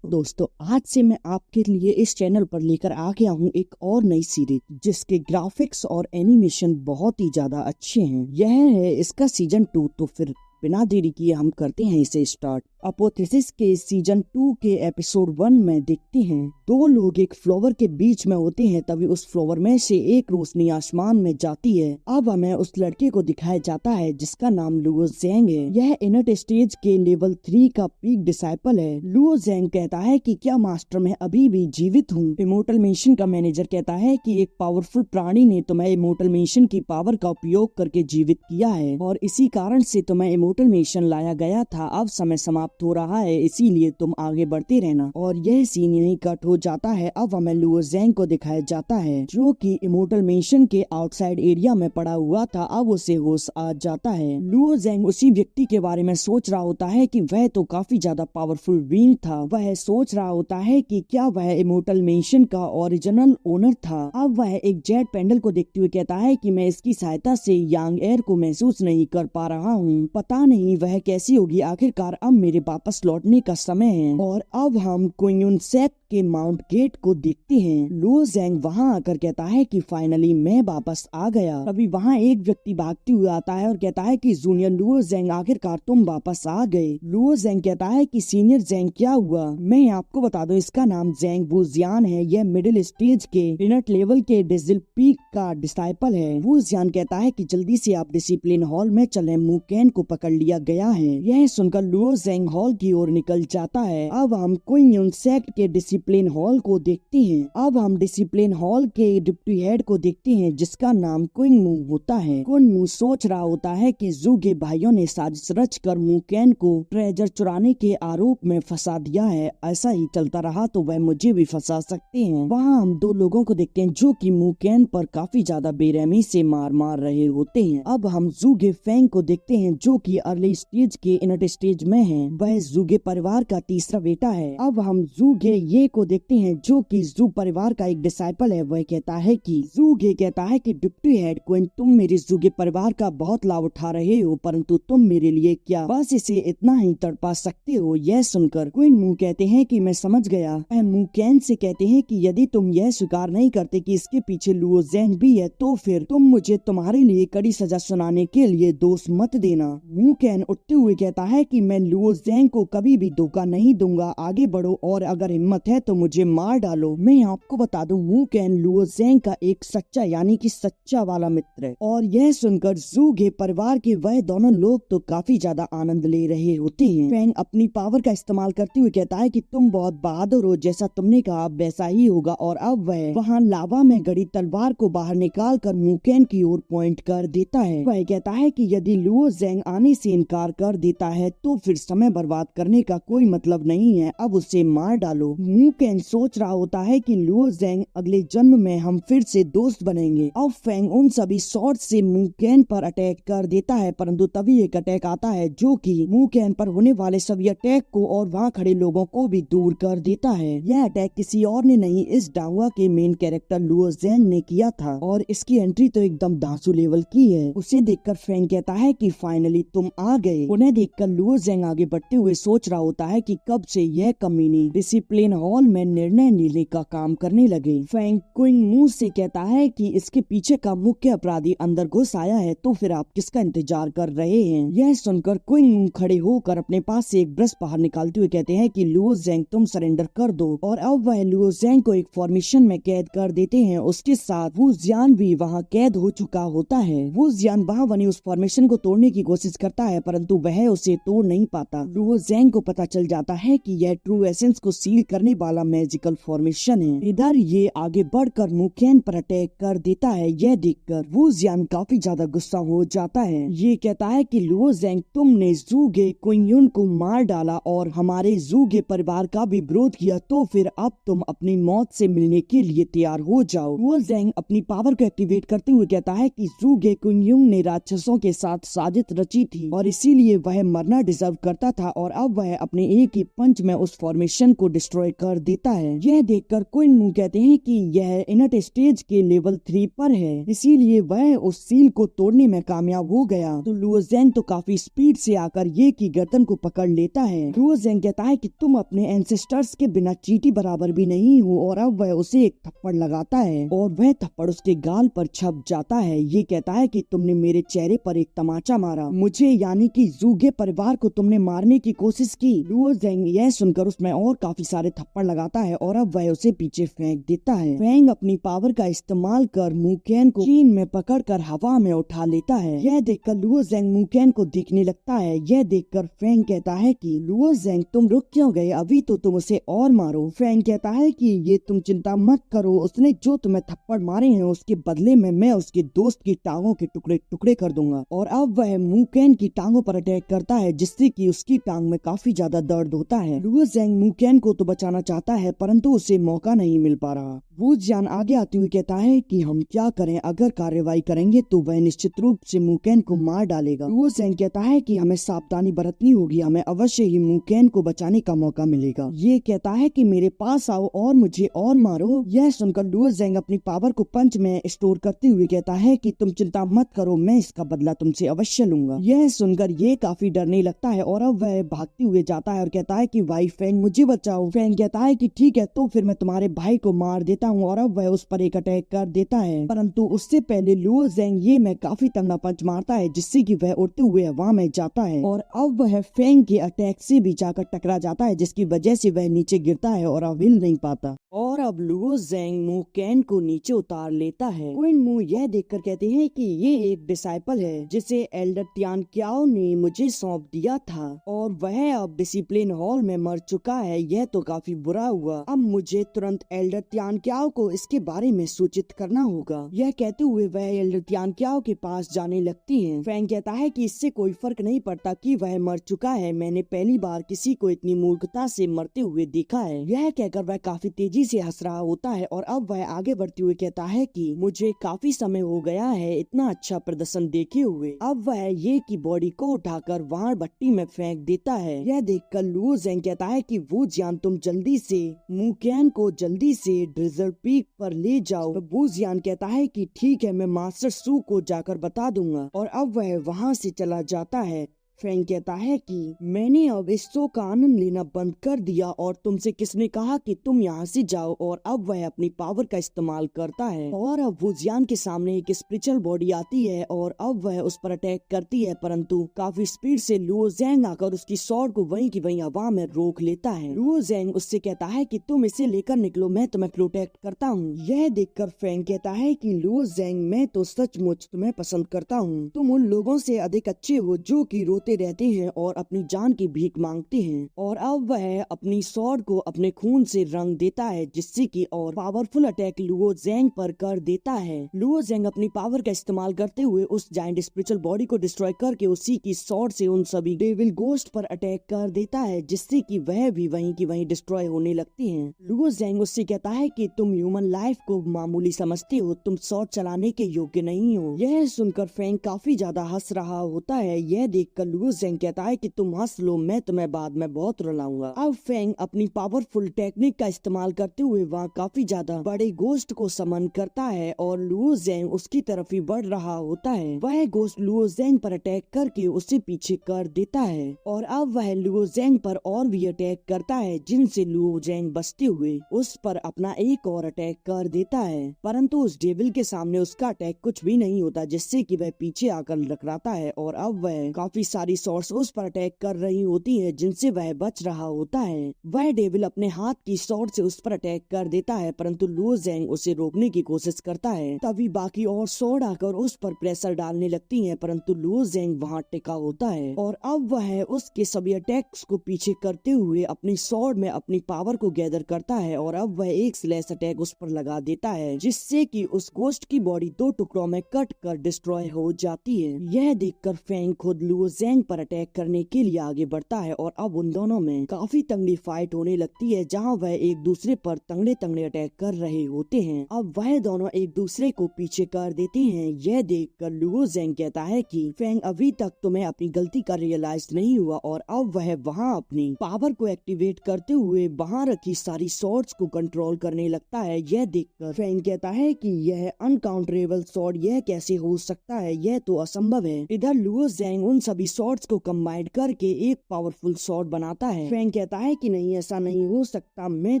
दोस्तों, आज से मैं आपके लिए इस चैनल पर लेकर आ गया हूँ एक और नई सीरीज जिसके ग्राफिक्स और एनिमेशन बहुत ही ज्यादा अच्छे हैं। यह है इसका सीजन 2। तो फिर बिना देरी किए हम करते हैं इसे स्टार्ट। अपोथेसिस के सीजन 2 के एपिसोड 1 में देखते हैं दो लोग एक फ्लावर के बीच में होते हैं। तभी उस फ्लावर में से एक रोशनी आसमान में जाती है। अब हमें उस लड़के को दिखाया जाता है जिसका नाम लुओ ज़ेंग है। यह इनट स्टेज के लेवल 3 का पीक डिसाइपल है। लुओ ज़ेंग कहता है कि क्या मास्टर मैं अभी भी जीवित हूँ। इमोर्टल मेंशन का मैनेजर कहता है कि एक पावरफुल प्राणी ने तुम्हें इमोर्टल मेंशन की पावर का उपयोग करके जीवित किया है और इसी कारण से तुम्हें इमोर्टल मेंशन लाया गया था। अब समय समाप्त हो रहा है, इसीलिए तुम आगे बढ़ते रहना। और यह सीन यहीं कट हो जाता है। अब हमें लुओ ज़ेंग को दिखाया जाता है जो कि इमोर्टल मेंशन के आउटसाइड एरिया में पड़ा हुआ था। अब उसे होश आ जाता है। लुओ ज़ेंग उसी व्यक्ति के बारे में सोच रहा होता है कि वह तो काफी ज्यादा पावरफुल बीइंग था। वह सोच रहा होता है कि क्या वह इमोर्टल मेंशन का ओरिजिनल ओनर था। अब वह एक जेट पेंडल को देखते हुए कहता है कि मैं इसकी सहायता से यांग एयर को महसूस नहीं कर पा रहा हूँ। पता नहीं वह कैसी होगी। आखिरकार अब मेरे वापस लौटने का समय है। और अब हम क्विंग सेक के माउंट गेट को देखते हैं। लुओ ज़ेंग वहां आकर कहता है कि फाइनली मैं वापस आ गया। तभी वहां एक व्यक्ति भागते हुए आता है और कहता है कि जूनियर लुओ ज़ेंग आखिरकार तुम वापस आ गए। लुओ ज़ेंग कहता है कि सीनियर ज़ेंग क्या हुआ। मैं आपको बता दूं इसका नाम ज़ेंग वुजियान है। यह मिडिल स्टेज के इनट लेवल के डिजिल पीक का डिसाइपल है। वुजियान कहता है कि जल्दी से आप डिसिप्लिन हॉल में चलें, मुकेन को पकड़ लिया गया है। यह सुनकर लुओ ज़ेंग हॉल की ओर निकल जाता है। अब हम क्विंग सेक्ट के डिसिप्लिन हॉल को देखते हैं। अब हम डिसिप्लिन हॉल के डिप्टी हेड को देखते हैं जिसका नाम क्विंग मू होता है। क्विंग मू सोच रहा होता है कि जू के भाइयों ने साजिश रच कर मुकेन को ट्रेजर चुराने के आरोप में फंसा दिया है। ऐसा ही चलता रहा तो वह मुझे भी फंसा सकते हैं। वहाँ हम दो लोगों को देखते हैं जो कि मुकेन पर काफी ज्यादा बेरहमी से मार रहे होते हैं। अब हम जूगे फेंग को देखते हैं जो कि अर्ली स्टेज के इनट स्टेज में है। वह जूगे परिवार का तीसरा बेटा है। अब हम जूगे ये को देखते हैं जो कि जू परिवार का एक डिसाइपल है। वह कहता है कि जूगे कहता है कि डिप्टी हेड क्वीन, तुम मेरे जूगे परिवार का बहुत लाभ उठा रहे हो, परंतु तुम मेरे लिए क्या बस इसे इतना ही तड़पा सकते हो। यह सुनकर क्वीन मू कहते हैं कि मैं समझ गया। वह मुकेन से कहते हैं कि यदि तुम यह स्वीकार नहीं करते कि इसके पीछे लुओ ज़ेंग भी है तो फिर तुम मुझे तुम्हारे लिए कड़ी सजा सुनाने के लिए दोष मत देना। मुकेन उठते हुए कहता है कि मैं लुओ ज़ेंग को कभी भी धोखा नहीं दूंगा। आगे बढ़ो और अगर हिम्मत है तो मुझे मार डालो। मैं आपको बता दूं मुकेन लुओ ज़ेंग का एक सच्चा यानी कि सच्चा वाला मित्र है। और यह सुनकर जूगे परिवार के वह दोनों लोग तो काफी ज्यादा आनंद ले रहे होते हैं। फेंग अपनी पावर का इस्तेमाल करते हुए कहता है कि तुम बहुत बहादुर हो, जैसा तुमने कहा वैसा ही होगा। और अब वह वहाँ लावा में गड़ी तलवार को बाहर निकाल कर मुकेन की ओर पॉइंट कर देता है। वह कहता है कि यदि लुओ ज़ेंग आने से इनकार कर देता है तो फिर समय बर्बाद करने का कोई मतलब नहीं है, अब उसे मार डालो। मुकेन सोच रहा होता है कि लुओ ज़ेंग अगले जन्म में हम फिर से दोस्त बनेंगे। अब फेंग उन सभी शॉट से मुकेन पर अटैक कर देता है, परंतु तभी एक अटैक आता है जो कि मुकेन पर होने वाले सभी अटैक को और वहाँ खड़े लोगों को भी दूर कर देता है। यह अटैक किसी और ने नहीं, इस डांगवा के मेन कैरेक्टर लुओ ज़ेंग ने किया था और इसकी एंट्री तो एकदम धांसू लेवल की है। उसे देखकर फेंग कहता है कि फाइनली तुम आ गए। उन्हें देखकर लुओ ज़ेंग आगे बढ़ते हुए सोच रहा होता है कि कब से यह कमीनी डिसिप्लिन हॉल में निर्णय लेने का काम करने लगे। फेंग क्विंग मू से कहता है कि इसके पीछे का मुख्य अपराधी अंदर घुस आया है, तो फिर आप किसका इंतजार कर रहे हैं। यह सुनकर क्विंग मू खड़े होकर अपने पास से एक ब्रश बाहर निकालते हुए कहते हैं कि लुओ ज़ेंग तुम सरेंडर कर दो। और अब वह लुओ ज़ेंग को एक फॉर्मेशन में कैद कर देते हैं। उसके साथ वुजियान भी वहाँ कैद हो चुका होता है। वुजियान वहाँ बनी उस फॉर्मेशन को तोड़ने की कोशिश करता है, परंतु वह उसे तोड़ नहीं पाता। लुओ ज़ेंग को पता चल जाता है कि यह ट्रू एसेंस को सील करने वाला मैजिकल फॉर्मेशन है। इधर ये आगे बढ़कर मुकेन पर अटैक कर देता है। यह देखकर वुजियान काफी ज्यादा गुस्सा हो जाता है। ये कहता है कि लुओ ज़ेंग तुमने जूगे क्विंग को मार डाला और हमारे जूगे परिवार का भी विरोध किया, तो फिर अब तुम अपनी मौत से मिलने के लिए तैयार हो जाओ। लुओ ज़ेंग अपनी पावर को एक्टिवेट करते हुए कहता है कि जूगे क्विंग ने राक्षसों के साथ साजिश रची थी और इसीलिए वह मरना डिजर्व करता था। था और अब वह अपने एक ही पंच में उस फॉर्मेशन को डिस्ट्रॉय कर देता है। यह देखकर क्विन मू कहते हैं कि यह इनट स्टेज के लेवल 3 पर है, इसीलिए वह उस सील को तोड़ने में कामयाब हो गया। तो लुओ ज़ेंग तो काफी स्पीड से आकर ये की गर्दन को पकड़ लेता है। लुओ ज़ेंग कहता है कि तुम अपने एंसेस्टर्स के बिना चींटी बराबर भी नहीं हो, और अब वह उसे एक थप्पड़ लगाता है और वह थप्पड़ उसके गाल पर छप जाता है। ये कहता है कि तुमने मेरे चेहरे पर एक तमाचा मारा, मुझे यानी कि ज़ुगे परिवार को तुमने मारने की कोशिश की। लुओ ज़ेंग यह सुनकर उसमें और काफी सारे थप्पड़ लगाता है और अब वह उसे पीछे फेंक देता है। फेंग अपनी पावर का इस्तेमाल कर मुकेन को चीन में पकड़कर हवा में उठा लेता है। यह देखकर लुओ ज़ेंग मुकेन को देखने लगता है। यह देखकर फेंग कहता है कि लुओ ज़ेंग तुम रुक क्यों गए, अभी तो तुम उसे और मारो। फेंग कहता है कि ये तुम चिंता मत करो, उसने जो तुम्हें थप्पड़ मारे हैं उसके बदले में मैं उसके दोस्त की टांगों के टुकड़े टुकड़े कर दूंगा। और अब वह मुकेन की टांगों पर अटैक करता है, जिससे कि उसकी टांग में काफी ज्यादा दर्द होता है। लुओ ज़ेंग मुकेन को तो बचाना चाहता है, परंतु उसे मौका नहीं मिल पा रहा। वू जियान आगे आते हुए कहता है कि हम क्या करें, अगर कार्रवाई करेंगे तो वह निश्चित रूप से मुकेन को मार डालेगा। लुओ ज़ेंग कहता है कि हमें सावधानी बरतनी होगी, हमें अवश्य ही मुकेन को बचाने का मौका मिलेगा। ये कहता है कि मेरे पास आओ और मुझे और मारो। यह सुनकर लुओ ज़ेंग अपनी पावर को पंच में स्टोर करते हुए कहता है कि तुम चिंता मत करो, मैं इसका बदला तुमसे अवश्य लूंगा। यह सुनकर ये काफी डरने लगता है और अब वह भागते हुए जाता है और कहता है कि भाई फेंग मुझे बचाओ। फेंग कहता है कि ठीक है, तो फिर मैं तुम्हारे भाई को मार देता हूँ, और अब वह उस पर एक अटैक कर देता है। परंतु उससे पहले लुओ ज़ेंग ये में काफी तगड़ा पंच मारता है, जिससे कि वह उड़ते हुए हवा में जाता है और अब वह फेंग के अटैक से भी जाकर टकरा जाता है, जिसकी वजह से वह नीचे गिरता है और अब हिल नहीं पाता। और अब लुओ ज़ेंग मुकेन को नीचे उतार लेता है। क्विन मू यह देखकर कहते हैं कि ये एक डिसाइपल है जिसे एल्डर तियान क्याओ ने मुझे सौंप दिया था और वह अब डिसिप्लिन हॉल में मर चुका है। यह तो काफी बुरा हुआ, अब मुझे तुरंत एल्डर तियान क्याओ को इसके बारे में सूचित करना होगा। यह कहते हुए वह एल्डर तियान क्याओ के पास जाने लगती है। फेंग कहता है कि इससे कोई फर्क नहीं पड़ता कि वह मर चुका है, मैंने पहली बार किसी को इतनी मूर्खता से मरते हुए देखा है। यह कहकर वह काफी तेजी से हंस रहा होता है और अब वह आगे बढ़ते हुए कहता है कि मुझे काफी समय हो गया है इतना अच्छा प्रदर्शन देखे हुए। अब वह ये की बॉडी को उठाकर वहाँ भट्टी में फेंक देता है। यह देखकर लुओ ज़ेंग कहता है कि वू जियान तुम जल्दी से मुकेन को जल्दी से ड्रिजल पीक पर ले जाओ। वू जियान कहता है कि ठीक है, मैं मास्टर सू को जाकर बता दूंगा, और अब वह वहाँ से चला जाता है। फेंग कहता है कि मैंने अब इस शो का आनंद लेना बंद कर दिया और तुमसे किसने कहा कि तुम यहाँ से जाओ। और अब वह अपनी पावर का इस्तेमाल करता है और अब वू जियान के सामने एक स्पिरिचुअल बॉडी आती है और अब वह उस पर अटैक करती है, परंतु काफी स्पीड से लुओ ज़ेंग आकर उसकी स्वॉर्ड को वहीं की वहीं हवा में रोक लेता है। लुओ ज़ेंग उससे कहता है कि तुम इसे लेकर निकलो, मैं तुम्हें प्रोटेक्ट करता हूँ। यह देखकर फेंग कहता है कि लुओ ज़ेंग मैं तो सचमुच तुम्हें पसंद करता हूँ, तुम उन लोगों से अधिक अच्छे हो जो की रहते हैं और अपनी जान की भीख मांगते हैं। और अब वह अपनी स्वॉर्ड को अपने खून से रंग देता है, जिससे कि और पावरफुल अटैक लुओ ज़ेंग पर कर देता है। लुओ ज़ेंग अपनी पावर का इस्तेमाल करते हुए उस जायंट स्पिरिचुअल बॉडी को डिस्ट्रॉय करके उसी की स्वॉर्ड से उन सभी डेविल गोस्ट पर अटैक कर देता है, जिससे कि वह भी वहीं की वहीं डिस्ट्रॉय होने लगती हैं। लुओ ज़ेंग उससे कहता है कि तुम ह्यूमन लाइफ को मामूली समझते हो, तुम स्वॉर्ड चलाने के योग्य नहीं हो। यह सुनकर फेंग काफी ज्यादा हंस रहा होता है। यह देखकर लुओ ज़ेंग कहता है कि तुम हंस लो, मैं तुम्हें बाद में बहुत रुलाऊंगा। अब फेंग अपनी पावरफुल टेक्निक का इस्तेमाल करते हुए वहाँ काफी ज्यादा बड़े गोस्ट को समन करता है और लुओ ज़ेंग उसकी तरफ ही बढ़ रहा होता है। वह गोस्ट लुओ ज़ेंग पर अटैक करके उसे पीछे कर देता है और अब वह लुओ ज़ेंग पर और भी अटैक करता है, जिनसे लुओ ज़ेंग बचते हुए उस पर अपना एक और अटैक कर देता है, परंतु उस डेविल के सामने उसका अटैक कुछ भी नहीं होता, जिससे कि वह पीछे आकर लटकाता है और अब वह काफी सारी सॉर्ड्स उस पर अटैक कर रही होती है, जिनसे वह बच रहा होता है। वह डेविल अपने हाथ की स्वॉर्ड से उस पर अटैक कर देता है, परंतु लुओ ज़ेंग उसे रोकने की कोशिश करता है। तभी बाकी और स्वॉर्ड आकर उस पर प्रेशर डालने लगती हैं, परंतु लुओ ज़ेंग वहाँ टिका होता है और अब वह उसके सभी अटैक्स को पीछे करते हुए अपनी स्वॉर्ड में अपनी पावर को गैदर करता है और अब वह एक स्लैश अटैक उस पर लगा देता है, जिससे कि उस गोस्ट की बॉडी दो टुकड़ों में कट कर डिस्ट्रॉय हो जाती है। यह देखकर फेंग खुद लुओ ज़ेंग फैंग पर अटैक करने के लिए आगे बढ़ता है और अब उन दोनों में काफी तगड़ी फाइट होने लगती है, जहाँ वह एक दूसरे पर तगड़े तगड़े अटैक कर रहे होते हैं। अब वह दोनों एक दूसरे को पीछे कर देते हैं। यह देखकर लुओ ज़ेंग कहता है कि फैंग अभी तक तुम्हें अपनी गलती का रियलाइज नहीं हुआ, और अब वह वहाँ अपनी पावर को एक्टिवेट करते हुए वहाँ रखी सारी स्वॉर्ड्स को कंट्रोल करने लगता है। यह देखकर फैंग कहता है कि यह अनकाउंटरेबल स्वॉर्ड यह कैसे हो सकता है, यह तो असंभव है। इधर लुओ ज़ेंग उन सभी स्वॉर्ड्स को कंबाइन करके एक पावरफुल स्वॉर्ड बनाता है। फैंग कहता है कि नहीं, ऐसा नहीं हो सकता, मैं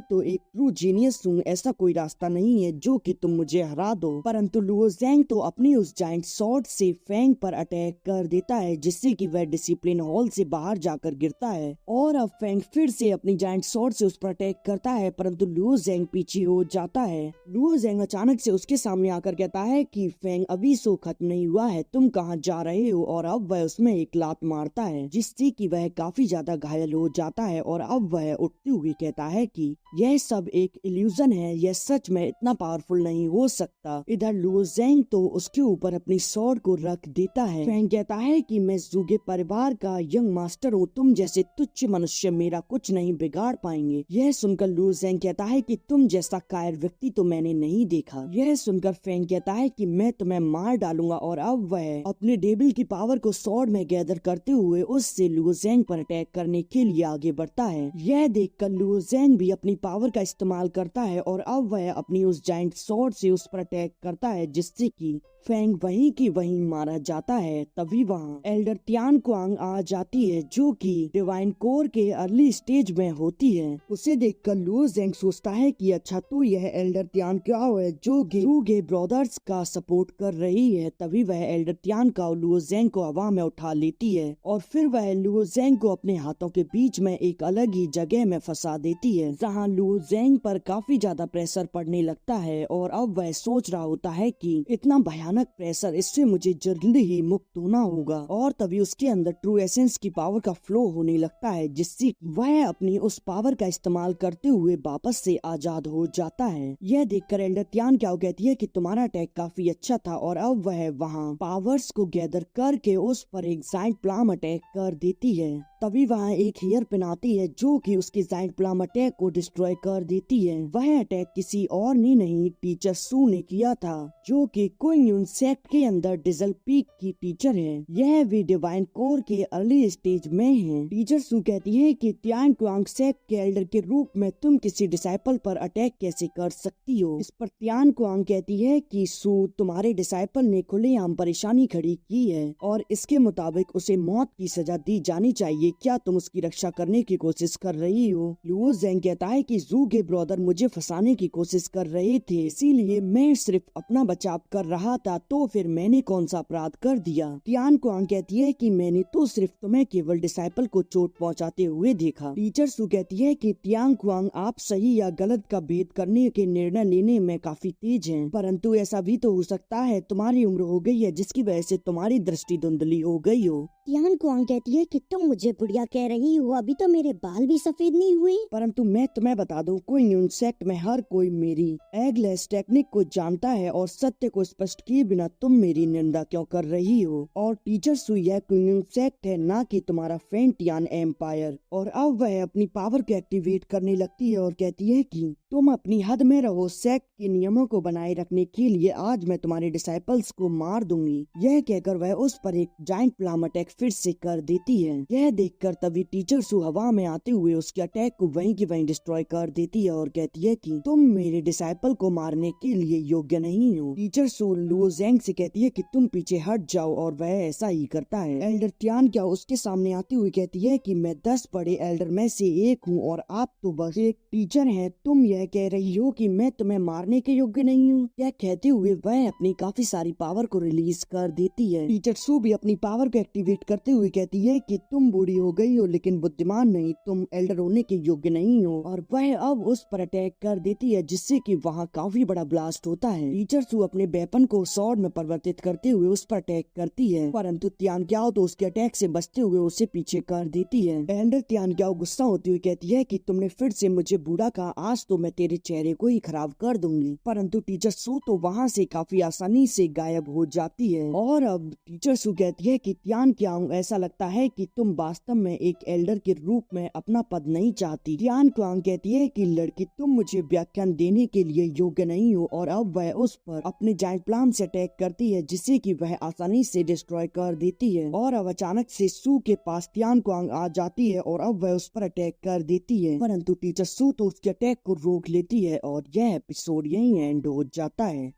तो एक ट्रू जीनियस हूँ, ऐसा कोई रास्ता नहीं है जो कि तुम मुझे हरा दो। परंतु लुओ ज़ेंग तो अपनी उस जायंट स्वॉर्ड से फैंग पर अटैक कर देता है, जिससे कि वह डिसिप्लिन हॉल से बाहर जाकर गिरता है। और अब फैंग फिर से अपनी जायंट स्वॉर्ड से उस पर अटैक करता है, परंतु लुओ ज़ेंग पीछे हो जाता है। लुओ ज़ेंग अचानक से उसके सामने आकर कहता है कि फैंग अभी सो खत्म नहीं हुआ है, तुम कहाँ जा रहे हो, और अब वह उसमें एक लात मारता है, जिससे कि वह काफी ज्यादा घायल हो जाता है। और अब वह उठते हुए कहता है कि यह सब एक इल्यूजन है, यह सच में इतना पावरफुल नहीं हो सकता। इधर लुओ ज़ेंग तो उसके ऊपर अपनी स्वॉर्ड को रख देता है। फैंग कहता है कि मैं ज़ुगे परिवार का यंग मास्टर हूँ, तुम जैसे तुच्छ मनुष्य मेरा कुछ नहीं बिगाड़ पाएंगे। यह सुनकर लुओ ज़ेंग कहता है कि तुम जैसा कायर व्यक्ति तो मैंने नहीं देखा। यह सुनकर फैंग कहता है कि मैं तुम्हें मार डालूंगा, और अब वह अपने डेविल की पावर को स्वॉर्ड में गैदर करते हुए उससे लुओ ज़ेंग पर अटैक करने के लिए आगे बढ़ता है। यह देखकर लुओ ज़ेंग भी अपनी पावर का इस्तेमाल करता है, और अब वह अपनी उस जायंट स्वॉर्ड से उस पर अटैक करता है, जिससे कि फैंग वहीं की वहीं मारा जाता है। तभी वहाँ एल्डर तियान कुआंग आ जाती है, जो कि डिवाइन कोर के अर्ली स्टेज में होती है। उसे देखकर लुओ ज़ेंग सोचता है कि अच्छा, तो यह एल्डर तियान क्याओ है जो ज़ुगे ब्रदर्स का सपोर्ट कर रही है। तभी वह एल्डर तियान का लुओ ज़ेंग को हवा में उठा लेती है, और फिर वह लुओ ज़ेंग को अपने हाथों के बीच में एक अलग ही जगह में फंसा देती है, जहाँ लुओ ज़ेंग पर काफी ज्यादा प्रेशर पड़ने लगता है। और अब वह सोच रहा होता है कि इतना भयानक प्रेशर, इससे मुझे जल्दी ही मुक्त होना होगा। और तभी उसके अंदर ट्रू एसेंस की पावर का फ्लो होने लगता है, जिससे वह अपनी उस पावर का इस्तेमाल करते हुए वापस से आजाद हो जाता है। यह देखकर एल्डर तियान क्याओ कहती है कि तुम्हारा अटैक काफी अच्छा था, और अब वह वहाँ पावर्स को गैदर करके उस पर एक जायंट प्लाम अटैक कर देती है। तभी वहाँ एक हेयर पिन आती है, जो कि उसके जायंट प्लाम अटैक को डिस्ट्रॉय कर देती है। वह अटैक किसी और ने नहीं, टीचर सू ने किया था, जो कि क्विंग सेक्ट के अंदर डिजल पीक की टीचर है। यह भी डिवाइन कोर के अर्ली स्टेज में है। टीचर सू कहती है कि तियान कुआंग सेक्ट के एल्डर के रूप में तुम किसी डिसाइपल पर अटैक कैसे कर सकती हो। इस पर तियान कुआंग कहती है कि सू, तुम्हारे डिसाइपल ने खुलेआम परेशानी खड़ी की है, और इसके मुताबिक उसे मौत की सजा दी जानी चाहिए। क्या तुम उसकी रक्षा करने की कोशिश कर रही हो? लुओ ज़ेंग कहता है कि ज़ुगे ब्रदर मुझे फंसाने की कोशिश कर रहे थे, इसीलिए मैं सिर्फ अपना बचाव कर रहा था, तो फिर मैंने कौन सा अपराध कर दिया। तियान कुआंग कहती है कि मैंने तो सिर्फ तुम्हें केवल डिसाइपल को चोट पहुंचाते हुए देखा। टीचर सू कहती है कि तियान कुआंग, आप सही या गलत का भेद करने के निर्णय लेने में काफी तेज हैं, परंतु ऐसा भी तो हो सकता है तुम्हारी उम्र हो गई है, जिसकी वजह से तुम्हारी दृष्टि धुंधली हो गई हो। तियान कुआंग कहती है कि तुम मुझे बुढ़िया कह रही हो, अभी तो मेरे बाल भी सफेद नहीं हुए। परंतु मैं तुम्हें बता दूं, क्विंग सेक्ट में हर कोई मेरी एगलेस टेक्निक को जानता है, और सत्य को स्पष्ट किए बिना तुम मेरी निंदा क्यों कर रही हो। और टीचर सू, यह क्विंग सेक्ट है, ना कि तुम्हारा फेंटियान एम्पायर। और अब वह अपनी पावर को एक्टिवेट करने लगती है और कहती है कि तुम अपनी हद में रहो, सेक्ट के नियमों को बनाए रखने के लिए आज मैं तुम्हारे डिसाइपल्स को मार दूंगी। यह कहकर वह उस पर एक जायंट प्लाम अटैक फिर से कर देती है। यह देखकर तभी टीचर सू हवा में आते हुए उसके अटैक को वहीं की वहीं डिस्ट्रॉय कर देती है, और कहती है कि तुम मेरे डिसाइपल को मारने के लिए योग्य नहीं हो। टीचर सू लुओ ज़ेंग से कहती है कि तुम पीछे हट जाओ, और वह ऐसा ही करता है। एल्डर तियान क्या उसके सामने आती हुई कहती है कि मैं 10 बड़े एल्डर में से एक हूँ, और आप तो बस एक टीचर हैं, तुम यह कह रही हो कि मैं तुम्हें मारने के योग्य नहीं हूँ। यह कहते हुए वह अपनी काफी सारी पावर को रिलीज कर देती है। टीचर सू भी अपनी पावर को एक्टिवेट करते हुए कहती है कि तुम बूढ़ी हो गई हो, लेकिन बुद्धिमान नहीं, तुम एल्डर होने के योग्य नहीं हो। और वह अब उस पर अटैक कर देती है, जिससे कि वहाँ काफी बड़ा ब्लास्ट होता है। टीचर सू अपने वेपन को स्वॉर्ड में परिवर्तित करते हुए उस पर अटैक करती है, परंतु तियान क्याओ तो उसके अटैक से बचते हुए उसे पीछे कर देती है। एल्डर तियान क्याओ गुस्सा होती हुई कहती है कि तुमने फिर से मुझे बूढ़ा कहा, आज तो मैं तेरे चेहरे को ही खराब कर दूंगी। परंतु टीचर सू तो वहाँ से काफी आसानी से गायब हो जाती है। और अब टीचर सू कहती है कि तियान क्यांग, ऐसा लगता है कि तुम वास्तव में एक एल्डर के रूप में अपना पद नहीं चाहती। तियान क्यांग कहती है कि लड़की, तुम मुझे व्याख्यान देने के लिए योग्य नहीं हो। और अब वह उस पर अपने जायंट प्लान से अटैक करती है, जिसे कि वह आसानी से डिस्ट्रॉय कर देती है। और अब अचानक से सू के पास तियान क्यांग आ जाती है और अब वह उस पर अटैक कर देती है, परंतु टीचर सू तो उसके अटैक को रोक लेती है और यह एपिसोड यहीं एंड हो जाता है।